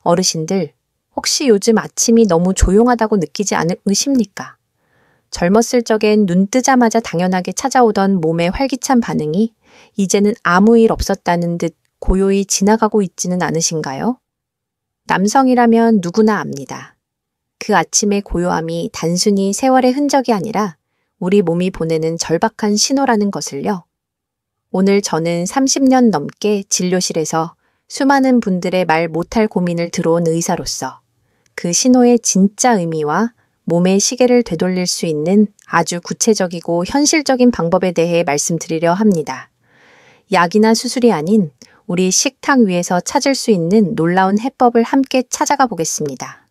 어르신들, 혹시 요즘 아침이 너무 조용하다고 느끼지 않으십니까? 젊었을 적엔 눈 뜨자마자 당연하게 찾아오던 몸의 활기찬 반응이 이제는 아무 일 없었다는 듯 고요히 지나가고 있지는 않으신가요? 남성이라면 누구나 압니다. 그 아침의 고요함이 단순히 세월의 흔적이 아니라 우리 몸이 보내는 절박한 신호라는 것을요. 오늘 저는 30년 넘게 진료실에서 수많은 분들의 말 못할 고민을 들어온 의사로서 그 신호의 진짜 의미와 몸의 시계를 되돌릴 수 있는 아주 구체적이고 현실적인 방법에 대해 말씀드리려 합니다. 약이나 수술이 아닌 우리 식탁 위에서 찾을 수 있는 놀라운 해법을 함께 찾아가 보겠습니다.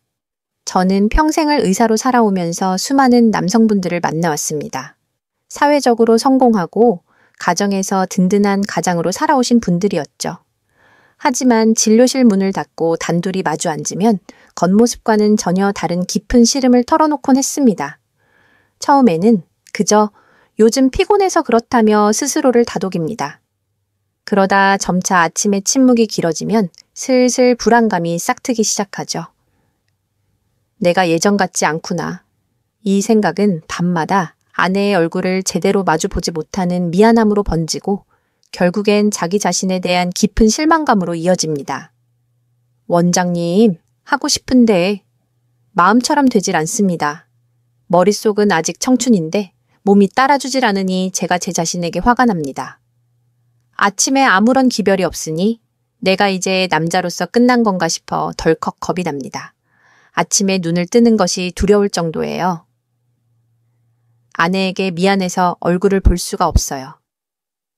저는 평생을 의사로 살아오면서 수많은 남성분들을 만나왔습니다. 사회적으로 성공하고 가정에서 든든한 가장으로 살아오신 분들이었죠. 하지만 진료실 문을 닫고 단둘이 마주 앉으면 겉모습과는 전혀 다른 깊은 시름을 털어놓곤 했습니다. 처음에는 그저 요즘 피곤해서 그렇다며 스스로를 다독입니다. 그러다 점차 아침의 침묵이 길어지면 슬슬 불안감이 싹트기 시작하죠. 내가 예전 같지 않구나. 이 생각은 밤마다 아내의 얼굴을 제대로 마주보지 못하는 미안함으로 번지고 결국엔 자기 자신에 대한 깊은 실망감으로 이어집니다. 원장님, 하고 싶은데 마음처럼 되질 않습니다. 머릿속은 아직 청춘인데 몸이 따라주질 않으니 제가 제 자신에게 화가 납니다. 아침에 아무런 기별이 없으니 내가 이제 남자로서 끝난 건가 싶어 덜컥 겁이 납니다. 아침에 눈을 뜨는 것이 두려울 정도예요. 아내에게 미안해서 얼굴을 볼 수가 없어요.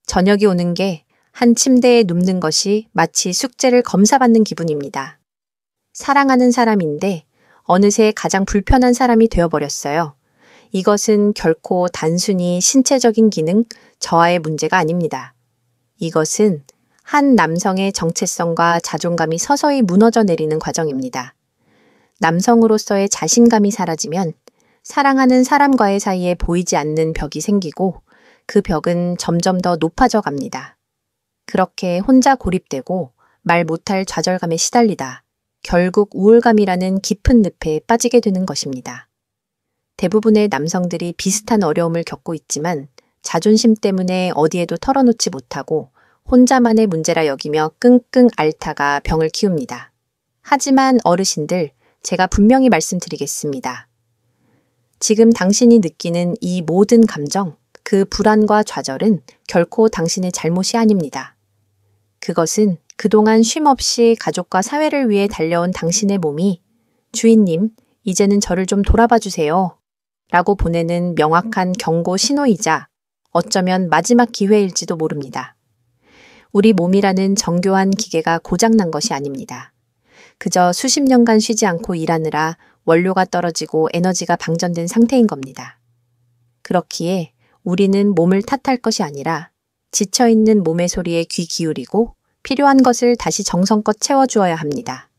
저녁이 오는 게 한 침대에 눕는 것이 마치 숙제를 검사받는 기분입니다. 사랑하는 사람인데 어느새 가장 불편한 사람이 되어버렸어요. 이것은 결코 단순히 신체적인 기능, 저하의 문제가 아닙니다. 이것은 한 남성의 정체성과 자존감이 서서히 무너져 내리는 과정입니다. 남성으로서의 자신감이 사라지면 사랑하는 사람과의 사이에 보이지 않는 벽이 생기고 그 벽은 점점 더 높아져 갑니다. 그렇게 혼자 고립되고 말 못할 좌절감에 시달리다 결국 우울감이라는 깊은 늪에 빠지게 되는 것입니다. 대부분의 남성들이 비슷한 어려움을 겪고 있지만 자존심 때문에 어디에도 털어놓지 못하고 혼자만의 문제라 여기며 끙끙 앓다가 병을 키웁니다. 하지만 어르신들, 제가 분명히 말씀드리겠습니다. 지금 당신이 느끼는 이 모든 감정, 그 불안과 좌절은 결코 당신의 잘못이 아닙니다. 그것은 그동안 쉼없이 가족과 사회를 위해 달려온 당신의 몸이 주인님, 이제는 저를 좀 돌아봐 주세요. 라고 보내는 명확한 경고 신호이자 어쩌면 마지막 기회일지도 모릅니다. 우리 몸이라는 정교한 기계가 고장난 것이 아닙니다. 그저 수십 년간 쉬지 않고 일하느라 원료가 떨어지고 에너지가 방전된 상태인 겁니다. 그렇기에 우리는 몸을 탓할 것이 아니라 지쳐있는 몸의 소리에 귀 기울이고 필요한 것을 다시 정성껏 채워주어야 합니다.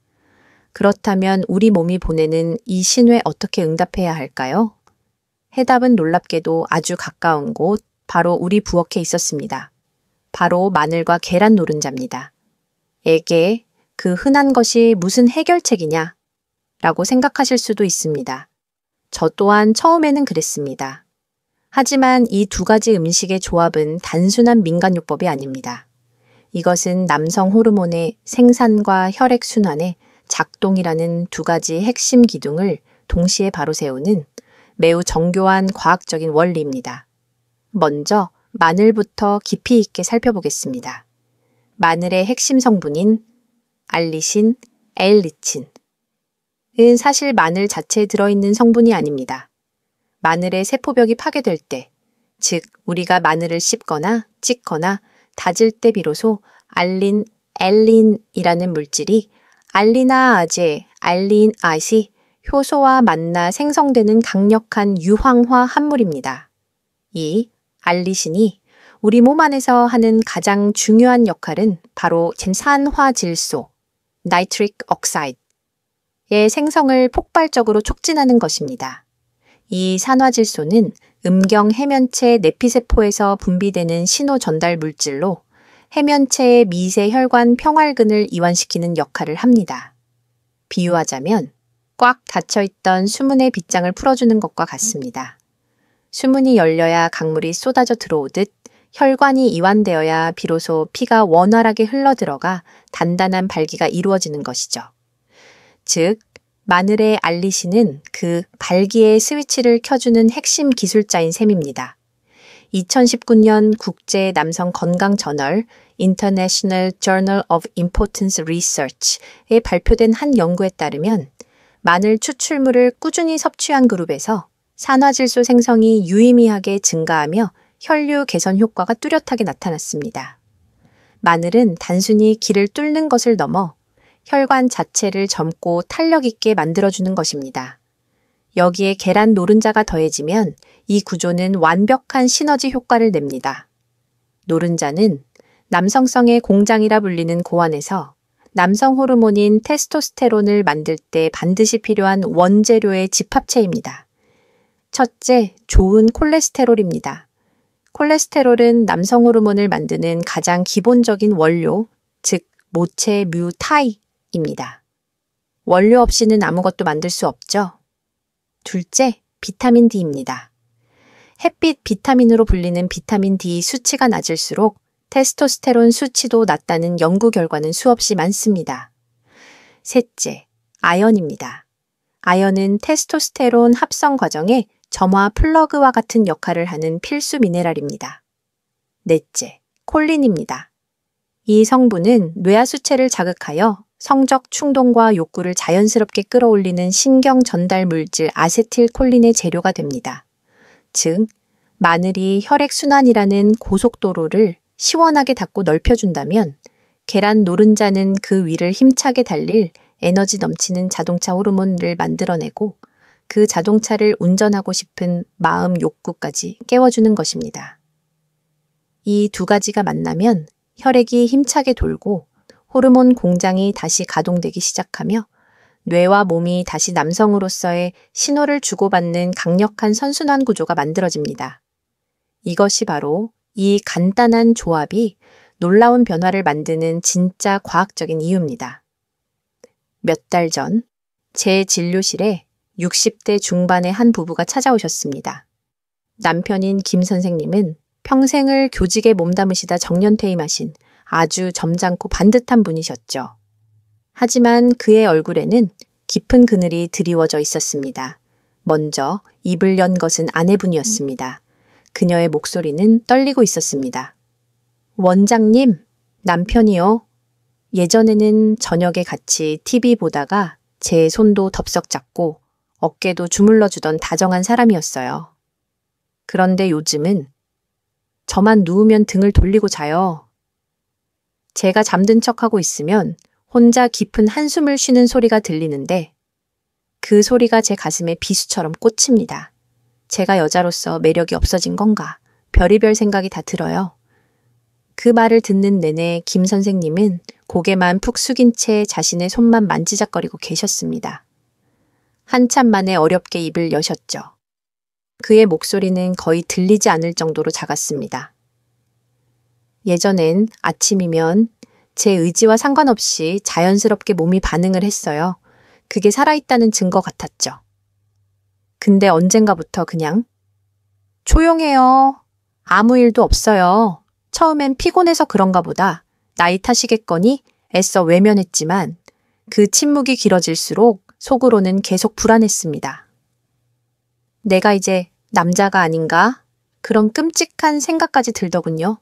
그렇다면 우리 몸이 보내는 이 신호에 어떻게 응답해야 할까요? 해답은 놀랍게도 아주 가까운 곳, 바로 우리 부엌에 있었습니다. 바로 마늘과 계란 노른자입니다. 에게 그 흔한 것이 무슨 해결책이냐? 라고 생각하실 수도 있습니다. 저 또한 처음에는 그랬습니다. 하지만 이 두 가지 음식의 조합은 단순한 민간요법이 아닙니다. 이것은 남성 호르몬의 생산과 혈액순환의 작동이라는 두 가지 핵심 기둥을 동시에 바로 세우는 매우 정교한 과학적인 원리입니다. 먼저 마늘부터 깊이 있게 살펴보겠습니다. 마늘의 핵심 성분인 알리신, 엘리친은 사실 마늘 자체에 들어있는 성분이 아닙니다. 마늘의 세포벽이 파괴될 때, 즉 우리가 마늘을 씹거나 찢거나 다질 때 비로소 알린, 엘린이라는 물질이 알리나아제, 알린아시, 효소와 만나 생성되는 강력한 유황화 합물입니다. 이 알리신이 우리 몸 안에서 하는 가장 중요한 역할은 바로 산화질소, 나이트릭 억사이드의 생성을 폭발적으로 촉진하는 것입니다. 이 산화질소는 음경 해면체 내피세포에서 분비되는 신호 전달 물질로 해면체의 미세 혈관 평활근을 이완시키는 역할을 합니다. 비유하자면 꽉 닫혀있던 수문의 빗장을 풀어주는 것과 같습니다. 수문이 열려야 강물이 쏟아져 들어오듯 혈관이 이완되어야 비로소 피가 원활하게 흘러들어가 단단한 발기가 이루어지는 것이죠. 즉, 마늘의 알리신은 그 발기의 스위치를 켜주는 핵심 기술자인 셈입니다. 2019년 국제 남성 건강 저널 International Journal of Importance Research에 발표된 한 연구에 따르면 마늘 추출물을 꾸준히 섭취한 그룹에서 산화질소 생성이 유의미하게 증가하며 혈류 개선 효과가 뚜렷하게 나타났습니다. 마늘은 단순히 기를 뚫는 것을 넘어 혈관 자체를 젊고 탄력 있게 만들어주는 것입니다. 여기에 계란 노른자가 더해지면 이 구조는 완벽한 시너지 효과를 냅니다. 노른자는 남성성의 공장이라 불리는 고환에서 남성 호르몬인 테스토스테론을 만들 때 반드시 필요한 원재료의 집합체입니다. 첫째, 좋은 콜레스테롤입니다. 콜레스테롤은 남성 호르몬을 만드는 가장 기본적인 원료, 즉 모체 뮤타이입니다. 원료 없이는 아무것도 만들 수 없죠. 둘째, 비타민 D입니다. 햇빛 비타민으로 불리는 비타민 D 수치가 낮을수록 테스토스테론 수치도 낮다는 연구 결과는 수없이 많습니다. 셋째, 아연입니다. 아연은 테스토스테론 합성 과정에 점화 플러그와 같은 역할을 하는 필수 미네랄입니다. 넷째, 콜린입니다. 이 성분은 뇌하수체를 자극하여 성적 충동과 욕구를 자연스럽게 끌어올리는 신경 전달 물질 아세틸콜린의 재료가 됩니다. 즉, 마늘이 혈액순환이라는 고속도로를 시원하게 닫고 넓혀준다면 계란 노른자는 그 위를 힘차게 달릴 에너지 넘치는 자동차 호르몬을 만들어내고 그 자동차를 운전하고 싶은 마음 욕구까지 깨워주는 것입니다. 이 두 가지가 만나면 혈액이 힘차게 돌고 호르몬 공장이 다시 가동되기 시작하며 뇌와 몸이 다시 남성으로서의 신호를 주고받는 강력한 선순환 구조가 만들어집니다. 이것이 바로 이 간단한 조합이 놀라운 변화를 만드는 진짜 과학적인 이유입니다. 몇 달 전 제 진료실에 60대 중반의 한 부부가 찾아오셨습니다. 남편인 김 선생님은 평생을 교직에 몸담으시다 정년퇴임하신 아주 점잖고 반듯한 분이셨죠. 하지만 그의 얼굴에는 깊은 그늘이 드리워져 있었습니다. 먼저 입을 연 것은 아내분이었습니다. 그녀의 목소리는 떨리고 있었습니다. 원장님, 남편이요. 예전에는 저녁에 같이 TV 보다가 제 손도 덥석 잡고 어깨도 주물러 주던 다정한 사람이었어요. 그런데 요즘은 저만 누우면 등을 돌리고 자요. 제가 잠든 척하고 있으면 혼자 깊은 한숨을 쉬는 소리가 들리는데 그 소리가 제 가슴에 비수처럼 꽂힙니다. 제가 여자로서 매력이 없어진 건가? 별의별 생각이 다 들어요. 그 말을 듣는 내내 김 선생님은 고개만 푹 숙인 채 자신의 손만 만지작거리고 계셨습니다. 한참 만에 어렵게 입을 여셨죠. 그의 목소리는 거의 들리지 않을 정도로 작았습니다. 예전엔 아침이면 제 의지와 상관없이 자연스럽게 몸이 반응을 했어요. 그게 살아있다는 증거 같았죠. 근데 언젠가부터 그냥 조용해요. 아무 일도 없어요. 처음엔 피곤해서 그런가 보다. 나이 탓이겠거니 애써 외면했지만 그 침묵이 길어질수록 속으로는 계속 불안했습니다. 내가 이제 남자가 아닌가? 그런 끔찍한 생각까지 들더군요.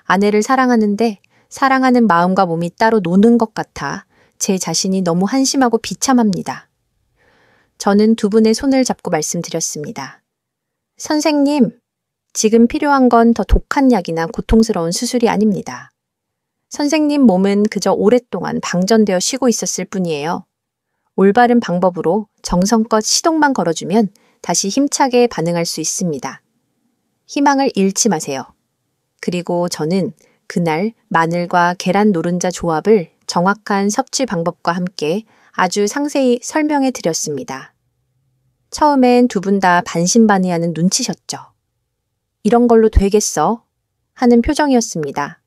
아내를 사랑하는데 사랑하는 마음과 몸이 따로 노는 것 같아 제 자신이 너무 한심하고 비참합니다. 저는 두 분의 손을 잡고 말씀드렸습니다. 선생님, 지금 필요한 건 더 독한 약이나 고통스러운 수술이 아닙니다. 선생님 몸은 그저 오랫동안 방전되어 쉬고 있었을 뿐이에요. 올바른 방법으로 정성껏 시동만 걸어주면 다시 힘차게 반응할 수 있습니다. 희망을 잃지 마세요. 그리고 저는 그날 마늘과 계란 노른자 조합을 정확한 섭취 방법과 함께 아주 상세히 설명해 드렸습니다. 처음엔 두 분 다 반신반의하는 눈치셨죠. 이런 걸로 되겠어? 하는 표정이었습니다.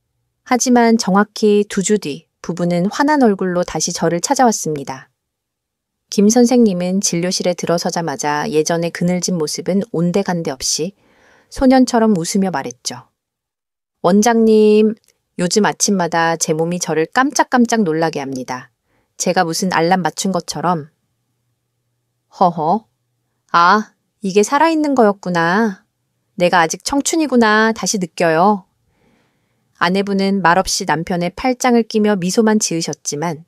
하지만 정확히 2주 뒤 부부는 환한 얼굴로 다시 저를 찾아왔습니다. 김 선생님은 진료실에 들어서자마자 예전의 그늘진 모습은 온데간데 없이 소년처럼 웃으며 말했죠. 원장님, 요즘 아침마다 제 몸이 저를 깜짝깜짝 놀라게 합니다. 제가 무슨 알람 맞춘 것처럼. 허허. 아, 이게 살아있는 거였구나. 내가 아직 청춘이구나 다시 느껴요. 아내분은 말없이 남편의 팔짱을 끼며 미소만 지으셨지만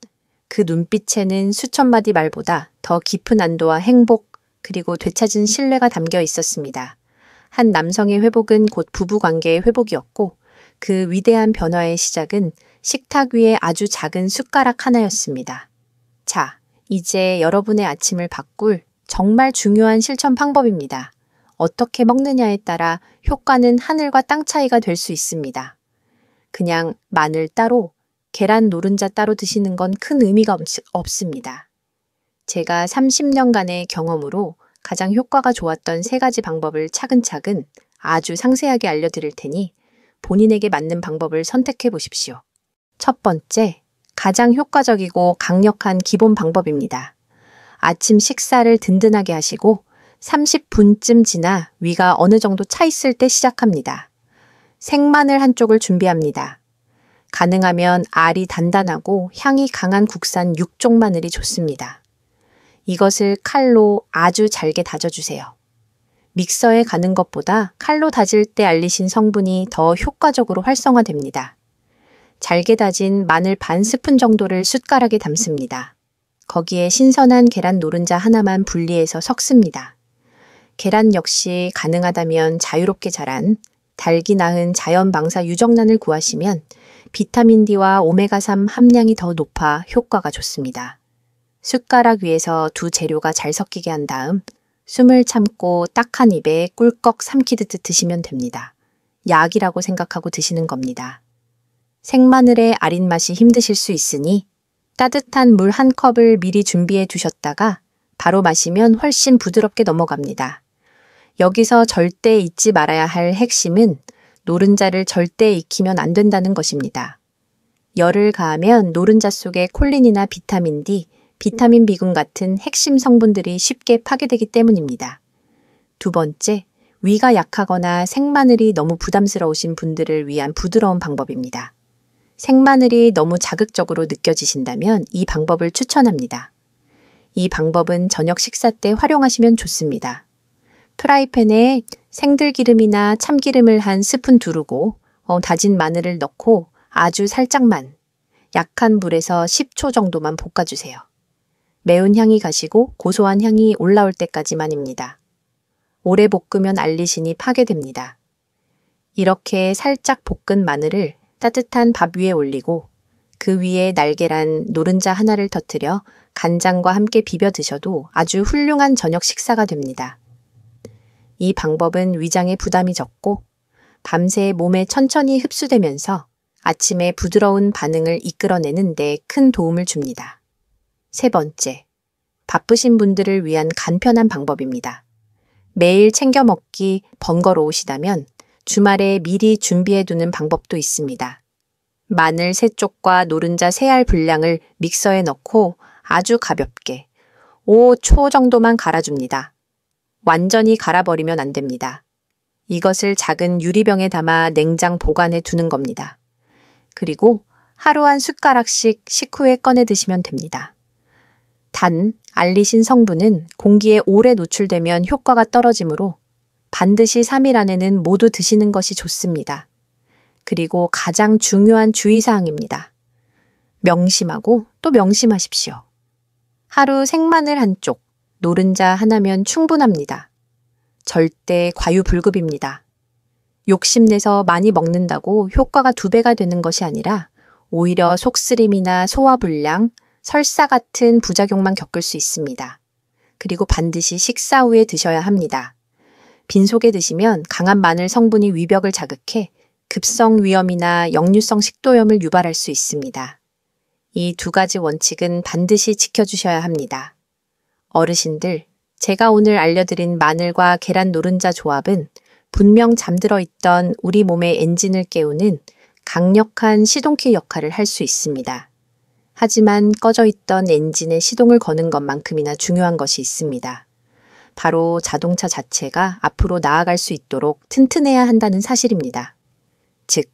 그 눈빛에는 수천 마디 말보다 더 깊은 안도와 행복 그리고 되찾은 신뢰가 담겨 있었습니다. 한 남성의 회복은 곧 부부관계의 회복이었고 그 위대한 변화의 시작은 식탁 위에 아주 작은 숟가락 하나였습니다. 자, 이제 여러분의 아침을 바꿀 정말 중요한 실천 방법입니다. 어떻게 먹느냐에 따라 효과는 하늘과 땅 차이가 될 수 있습니다. 그냥 마늘 따로, 계란 노른자 따로 드시는 건 큰 의미가 없습니다. 제가 30년간의 경험으로 가장 효과가 좋았던 3가지 방법을 차근차근 아주 상세하게 알려드릴 테니 본인에게 맞는 방법을 선택해 보십시오. 첫 번째, 가장 효과적이고 강력한 기본 방법입니다. 아침 식사를 든든하게 하시고 30분쯤 지나 위가 어느 정도 차 있을 때 시작합니다. 생마늘 한쪽을 준비합니다. 가능하면 알이 단단하고 향이 강한 국산 육종 마늘이 좋습니다. 이것을 칼로 아주 잘게 다져주세요. 믹서에 가는 것보다 칼로 다질 때 알리신 성분이 더 효과적으로 활성화됩니다. 잘게 다진 마늘 반 스푼 정도를 숟가락에 담습니다. 거기에 신선한 계란 노른자 하나만 분리해서 섞습니다. 계란 역시 가능하다면 자유롭게 자란 달기 낳은 자연 방사 유정란을 구하시면 비타민 D와 오메가3 함량이 더 높아 효과가 좋습니다. 숟가락 위에서 두 재료가 잘 섞이게 한 다음 숨을 참고 딱 한 입에 꿀꺽 삼키듯 드시면 됩니다. 약이라고 생각하고 드시는 겁니다. 생마늘의 아린 맛이 힘드실 수 있으니 따뜻한 물 한 컵을 미리 준비해 두셨다가 바로 마시면 훨씬 부드럽게 넘어갑니다. 여기서 절대 잊지 말아야 할 핵심은 노른자를 절대 익히면 안 된다는 것입니다. 열을 가하면 노른자 속에 콜린이나 비타민 D, 비타민 B군 같은 핵심 성분들이 쉽게 파괴되기 때문입니다. 두 번째, 위가 약하거나 생마늘이 너무 부담스러우신 분들을 위한 부드러운 방법입니다. 생마늘이 너무 자극적으로 느껴지신다면 이 방법을 추천합니다. 이 방법은 저녁 식사 때 활용하시면 좋습니다. 프라이팬에 생들기름이나 참기름을 한 스푼 두르고 다진 마늘을 넣고 아주 살짝만 약한 불에서 10초 정도만 볶아주세요. 매운 향이 가시고 고소한 향이 올라올 때까지만입니다. 오래 볶으면 알리신이 파괴됩니다. 이렇게 살짝 볶은 마늘을 따뜻한 밥 위에 올리고 그 위에 날계란 노른자 하나를 터뜨려 간장과 함께 비벼 드셔도 아주 훌륭한 저녁 식사가 됩니다. 이 방법은 위장에 부담이 적고 밤새 몸에 천천히 흡수되면서 아침에 부드러운 반응을 이끌어내는 데 큰 도움을 줍니다. 세 번째, 바쁘신 분들을 위한 간편한 방법입니다. 매일 챙겨 먹기 번거로우시다면 주말에 미리 준비해두는 방법도 있습니다. 마늘 3쪽과 노른자 3알 분량을 믹서에 넣고 아주 가볍게 5초 정도만 갈아줍니다. 완전히 갈아버리면 안 됩니다. 이것을 작은 유리병에 담아 냉장 보관해 두는 겁니다. 그리고 하루 한 숟가락씩 식후에 꺼내 드시면 됩니다. 단, 알리신 성분은 공기에 오래 노출되면 효과가 떨어지므로 반드시 3일 안에는 모두 드시는 것이 좋습니다. 그리고 가장 중요한 주의사항입니다. 명심하고 또 명심하십시오. 하루 생마늘 한쪽, 노른자 하나면 충분합니다. 절대 과유불급입니다. 욕심내서 많이 먹는다고 효과가 2배가 되는 것이 아니라 오히려 속쓰림이나 소화불량, 설사 같은 부작용만 겪을 수 있습니다. 그리고 반드시 식사 후에 드셔야 합니다. 빈속에 드시면 강한 마늘 성분이 위벽을 자극해 급성 위염이나 역류성 식도염을 유발할 수 있습니다. 이 2가지 원칙은 반드시 지켜주셔야 합니다. 어르신들, 제가 오늘 알려드린 마늘과 계란 노른자 조합은 분명 잠들어 있던 우리 몸의 엔진을 깨우는 강력한 시동키 역할을 할 수 있습니다. 하지만 꺼져 있던 엔진에 시동을 거는 것만큼이나 중요한 것이 있습니다. 바로 자동차 자체가 앞으로 나아갈 수 있도록 튼튼해야 한다는 사실입니다. 즉,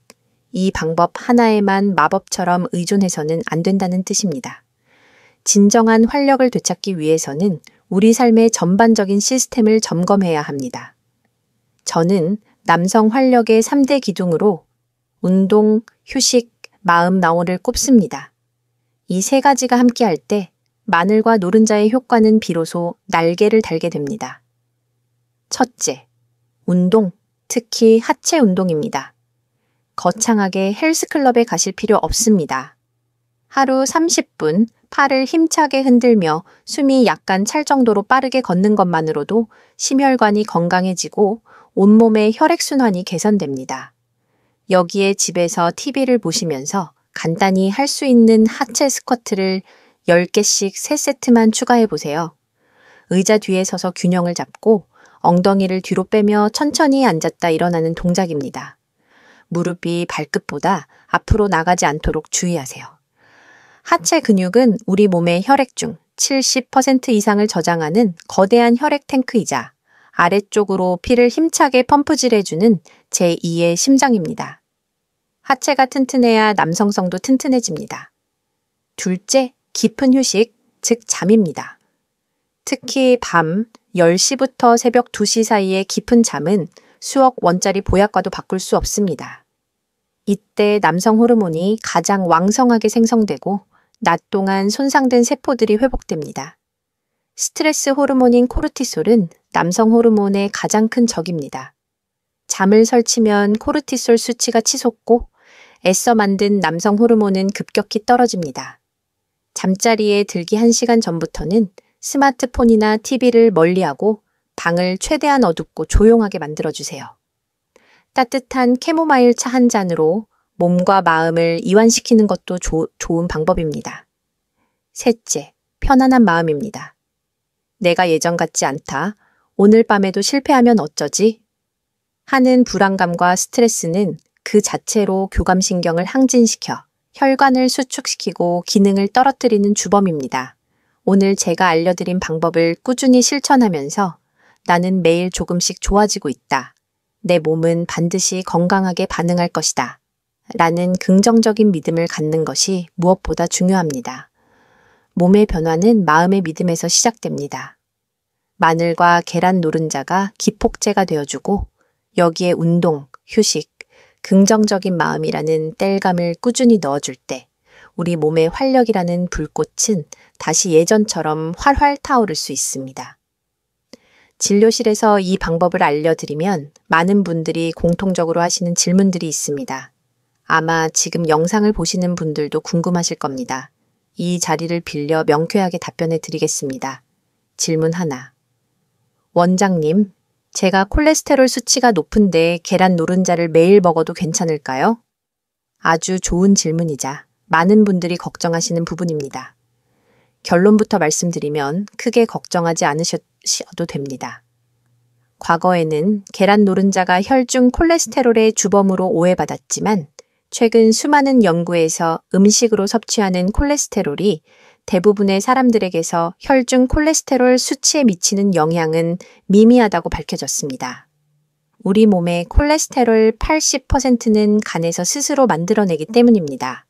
이 방법 하나에만 마법처럼 의존해서는 안 된다는 뜻입니다. 진정한 활력을 되찾기 위해서는 우리 삶의 전반적인 시스템을 점검해야 합니다. 저는 남성 활력의 3대 기둥으로 운동, 휴식, 마음 나오를 꼽습니다. 이 세 가지가 함께할 때 마늘과 노른자의 효과는 비로소 날개를 달게 됩니다. 첫째, 운동, 특히 하체 운동입니다. 거창하게 헬스클럽에 가실 필요 없습니다. 하루 30분 팔을 힘차게 흔들며 숨이 약간 찰 정도로 빠르게 걷는 것만으로도 심혈관이 건강해지고 온몸의 혈액순환이 개선됩니다. 여기에 집에서 TV를 보시면서 간단히 할 수 있는 하체 스쿼트를 10개씩 3세트만 추가해 보세요. 의자 뒤에 서서 균형을 잡고 엉덩이를 뒤로 빼며 천천히 앉았다 일어나는 동작입니다. 무릎이 발끝보다 앞으로 나가지 않도록 주의하세요. 하체 근육은 우리 몸의 혈액 중 70% 이상을 저장하는 거대한 혈액 탱크이자 아래쪽으로 피를 힘차게 펌프질해주는 제2의 심장입니다. 하체가 튼튼해야 남성성도 튼튼해집니다. 둘째, 깊은 휴식, 즉 잠입니다. 특히 밤 10시부터 새벽 2시 사이의 깊은 잠은 수억 원짜리 보약과도 바꿀 수 없습니다. 이때 남성 호르몬이 가장 왕성하게 생성되고 낮 동안 손상된 세포들이 회복됩니다. 스트레스 호르몬인 코르티솔은 남성 호르몬의 가장 큰 적입니다. 잠을 설치면 코르티솔 수치가 치솟고 애써 만든 남성 호르몬은 급격히 떨어집니다. 잠자리에 들기 1시간 전부터는 스마트폰이나 TV를 멀리하고 방을 최대한 어둡고 조용하게 만들어주세요. 따뜻한 캐모마일 차 한 잔으로 몸과 마음을 이완시키는 것도 좋은 방법입니다. 셋째, 편안한 마음입니다. 내가 예전 같지 않다. 오늘 밤에도 실패하면 어쩌지? 하는 불안감과 스트레스는 그 자체로 교감신경을 항진시켜 혈관을 수축시키고 기능을 떨어뜨리는 주범입니다. 오늘 제가 알려드린 방법을 꾸준히 실천하면서 나는 매일 조금씩 좋아지고 있다. 내 몸은 반드시 건강하게 반응할 것이다. 라는 긍정적인 믿음을 갖는 것이 무엇보다 중요합니다. 몸의 변화는 마음의 믿음에서 시작됩니다. 마늘과 계란 노른자가 기폭제가 되어주고 여기에 운동, 휴식, 긍정적인 마음이라는 땔감을 꾸준히 넣어줄 때 우리 몸의 활력이라는 불꽃은 다시 예전처럼 활활 타오를 수 있습니다. 진료실에서 이 방법을 알려드리면 많은 분들이 공통적으로 하시는 질문들이 있습니다. 아마 지금 영상을 보시는 분들도 궁금하실 겁니다. 이 자리를 빌려 명쾌하게 답변해 드리겠습니다. 질문 하나. 원장님, 제가 콜레스테롤 수치가 높은데 계란 노른자를 매일 먹어도 괜찮을까요? 아주 좋은 질문이자 많은 분들이 걱정하시는 부분입니다. 결론부터 말씀드리면 크게 걱정하지 않으셔도 됩니다. 과거에는 계란 노른자가 혈중 콜레스테롤의 주범으로 오해받았지만 최근 수많은 연구에서 음식으로 섭취하는 콜레스테롤이 대부분의 사람들에게서 혈중 콜레스테롤 수치에 미치는 영향은 미미하다고 밝혀졌습니다. 우리 몸의 콜레스테롤 80%는 간에서 스스로 만들어내기 때문입니다.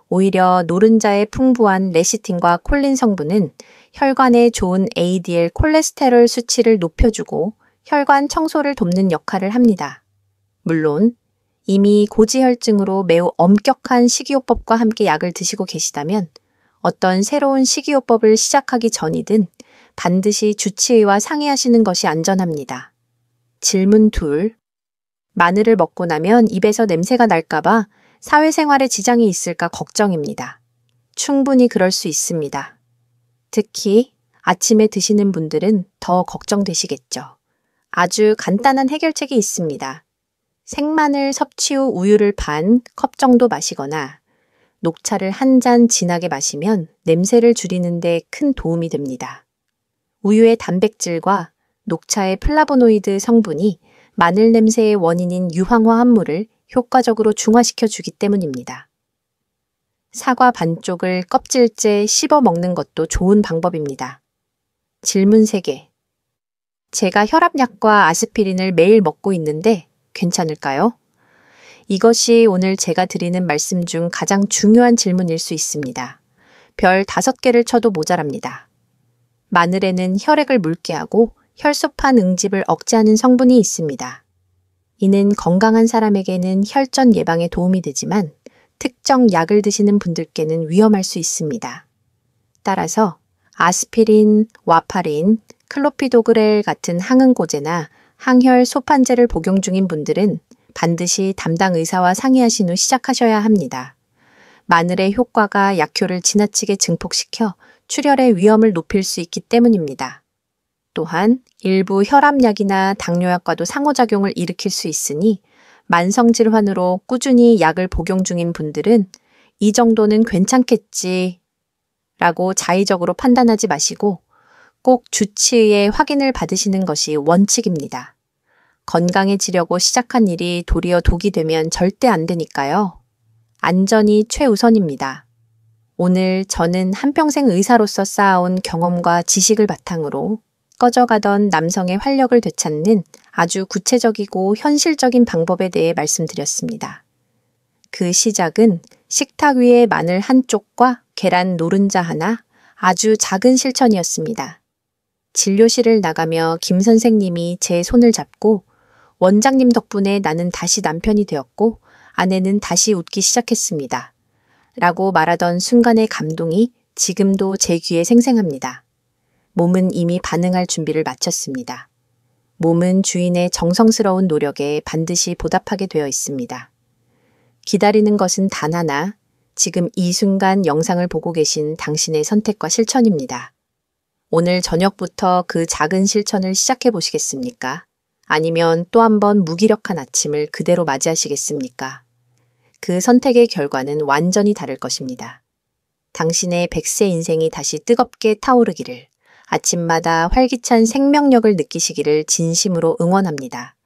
오히려 노른자의 풍부한 레시틴과 콜린 성분은 혈관에 좋은 ADL 콜레스테롤 수치를 높여주고 혈관 청소를 돕는 역할을 합니다. 물론 이미 고지혈증으로 매우 엄격한 식이요법과 함께 약을 드시고 계시다면 어떤 새로운 식이요법을 시작하기 전이든 반드시 주치의와 상의하시는 것이 안전합니다. 질문 2. 마늘을 먹고 나면 입에서 냄새가 날까봐 사회생활에 지장이 있을까 걱정입니다. 충분히 그럴 수 있습니다. 특히 아침에 드시는 분들은 더 걱정되시겠죠. 아주 간단한 해결책이 있습니다. 생마늘 섭취 후 우유를 반 컵 정도 마시거나 녹차를 한 잔 진하게 마시면 냄새를 줄이는 데 큰 도움이 됩니다. 우유의 단백질과 녹차의 플라보노이드 성분이 마늘 냄새의 원인인 유황화 합물을 효과적으로 중화시켜 주기 때문입니다. 사과 반쪽을 껍질째 씹어 먹는 것도 좋은 방법입니다. 질문 3개. 제가 혈압약과 아스피린을 매일 먹고 있는데 괜찮을까요? 이것이 오늘 제가 드리는 말씀 중 가장 중요한 질문일 수 있습니다. 별 5개를 쳐도 모자랍니다. 마늘에는 혈액을 묽게 하고 혈소판 응집을 억제하는 성분이 있습니다. 이는 건강한 사람에게는 혈전 예방에 도움이 되지만 특정 약을 드시는 분들께는 위험할 수 있습니다. 따라서 아스피린, 와파린, 클로피도그렐 같은 항응고제나 항혈 소판제를 복용 중인 분들은 반드시 담당 의사와 상의하신 후 시작하셔야 합니다. 마늘의 효과가 약효를 지나치게 증폭시켜 출혈의 위험을 높일 수 있기 때문입니다. 또한 일부 혈압약이나 당뇨약과도 상호작용을 일으킬 수 있으니 만성질환으로 꾸준히 약을 복용 중인 분들은 이 정도는 괜찮겠지 라고 자의적으로 판단하지 마시고 꼭 주치의의 확인을 받으시는 것이 원칙입니다. 건강해지려고 시작한 일이 도리어 독이 되면 절대 안 되니까요. 안전이 최우선입니다. 오늘 저는 한평생 의사로서 쌓아온 경험과 지식을 바탕으로 꺼져가던 남성의 활력을 되찾는 아주 구체적이고 현실적인 방법에 대해 말씀드렸습니다. 그 시작은 식탁 위에 마늘 한 쪽과 계란 노른자 하나, 아주 작은 실천이었습니다. 진료실을 나가며 김 선생님이 제 손을 잡고 원장님 덕분에 나는 다시 남편이 되었고 아내는 다시 웃기 시작했습니다. 라고 말하던 순간의 감동이 지금도 제 귀에 생생합니다. 몸은 이미 반응할 준비를 마쳤습니다. 몸은 주인의 정성스러운 노력에 반드시 보답하게 되어 있습니다. 기다리는 것은 단 하나, 지금 이 순간 영상을 보고 계신 당신의 선택과 실천입니다. 오늘 저녁부터 그 작은 실천을 시작해 보시겠습니까? 아니면 또 한 번 무기력한 아침을 그대로 맞이하시겠습니까? 그 선택의 결과는 완전히 다를 것입니다. 당신의 100세 인생이 다시 뜨겁게 타오르기를, 아침마다 활기찬 생명력을 느끼시기를 진심으로 응원합니다.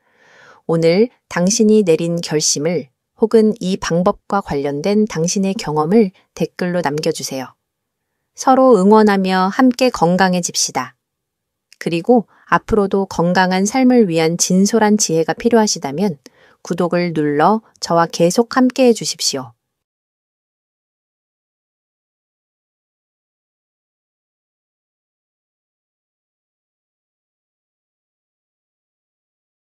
오늘 당신이 내린 결심을 혹은 이 방법과 관련된 당신의 경험을 댓글로 남겨주세요. 서로 응원하며 함께 건강해집시다. 그리고 앞으로도 건강한 삶을 위한 진솔한 지혜가 필요하시다면 구독을 눌러 저와 계속 함께 해주십시오.